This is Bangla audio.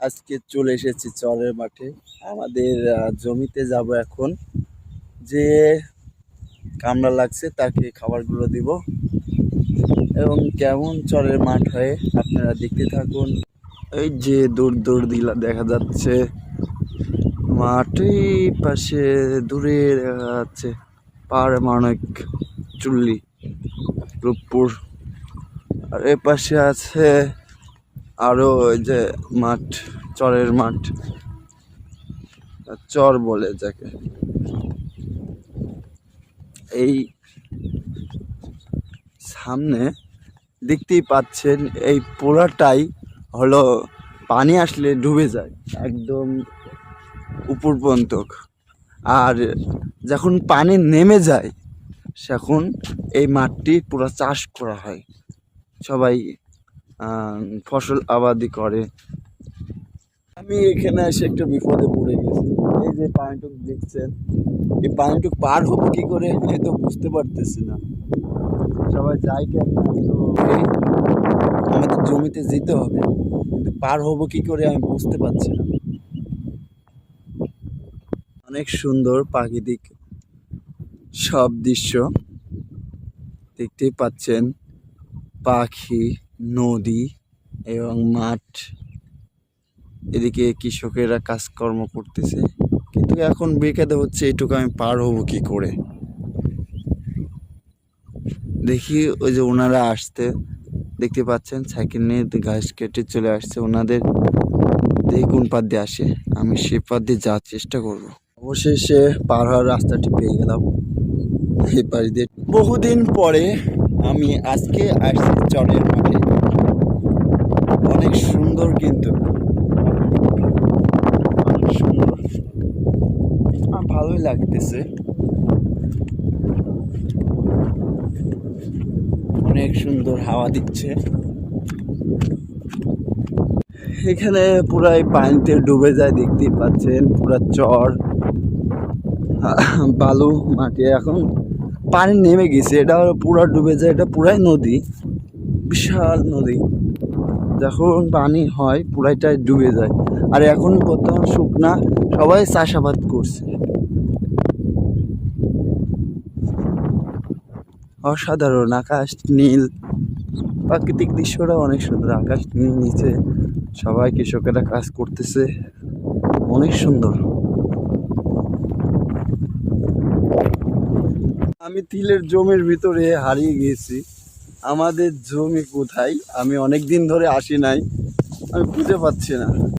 আজকে চলে এসেছি চরের মাঠে। আমাদের জমিতে যাব এখন। যে কামড়া লাগছে তাকে খাবারগুলো দিব এবং কেমন চরের মাঠ হয় আপনারা দেখতে থাকুন। এই যে দূর দূর দিলা দেখা যাচ্ছে মাঠের পাশে দূরে দেখা যাচ্ছে পাহাড় অনেক চুল্লি রূপপুর। আর এ পাশে আছে আরো ওই যে মাঠ, চরের মাঠ, চর বলে যাকে। এই সামনে দেখতেই পাচ্ছেন এই পোড়াটাই হলো পানি আসলে ডুবে যায় একদম উপর পর্যন্ত। আর যখন পানি নেমে যায় তখন এই মাঠটি পুরো চাষ করা হয়, সবাই ফসল আবাদি করে। আমি এখানে এসে একটা বিপদে পড়ে গেছি। এই যে পানিটুক দেখছেন, এই পানিটুক পার হবো কি করে আমি তো বুঝতে পারতেছি না। সবাই যাই কেন, তো আমাদের জমিতে যেতে হবে, কিন্তু পার হবো কি করে আমি বুঝতে পারছি না। অনেক সুন্দর প্রাকৃতিক সব দৃশ্য দেখতেই পাচ্ছেন, পাখি, নদী এবং মাঠ। এদিকে কৃষকেরা কাজকর্ম করতেছে, কিন্তু এখন বেকাতে হচ্ছে এটুকু আমি পার হবো কি করে। দেখি ওই যে ওনারা আসতে দেখতে পাচ্ছেন, সাইকেল নিয়ে ঘাস কেটে চলে আসছে ওনাদের। দেখি কোন পাশ দিয়ে আসে, আমি সে পাশ দিয়ে যাওয়ার চেষ্টা করব। অবশেষে পার হওয়ার রাস্তাটি পেয়ে গেলাম এই পাশ দিয়ে। বহুদিন পরে আমি আজকে আসছি চরের মাঠে। অনেক সুন্দর, কিন্তু অনেক সুন্দর, ভালোই লাগতেছে। অনেক সুন্দর হাওয়া দিচ্ছে। এখানে পুরাই পানিতে ডুবে যায়, দেখতেই পাচ্ছেন পুরা চর, বালু মাটি। এখন পানি নেমে গেছে, এটা পুরা ডুবে যায়, এটা পুরাই নদী, বিশাল নদী। যখন পানি হয় পুরাইটাই ডুবে যায়। আর এখন বর্তমান শুকনা, সবাই চাষাবাদ করছে। অসাধারণ, আকাশ নীল, প্রাকৃতিক দৃশ্যটা অনেক সুন্দর। আকাশ নীল, নিচে সবাই কৃষকেরা কাজ করতেছে, অনেক সুন্দর। আমি তিলের জমির ভিতরে হারিয়ে গিয়েছি। আমাদের জমি কোথায়, আমি অনেক দিন ধরে আসি নাই, আমি খুঁজে পাচ্ছি না।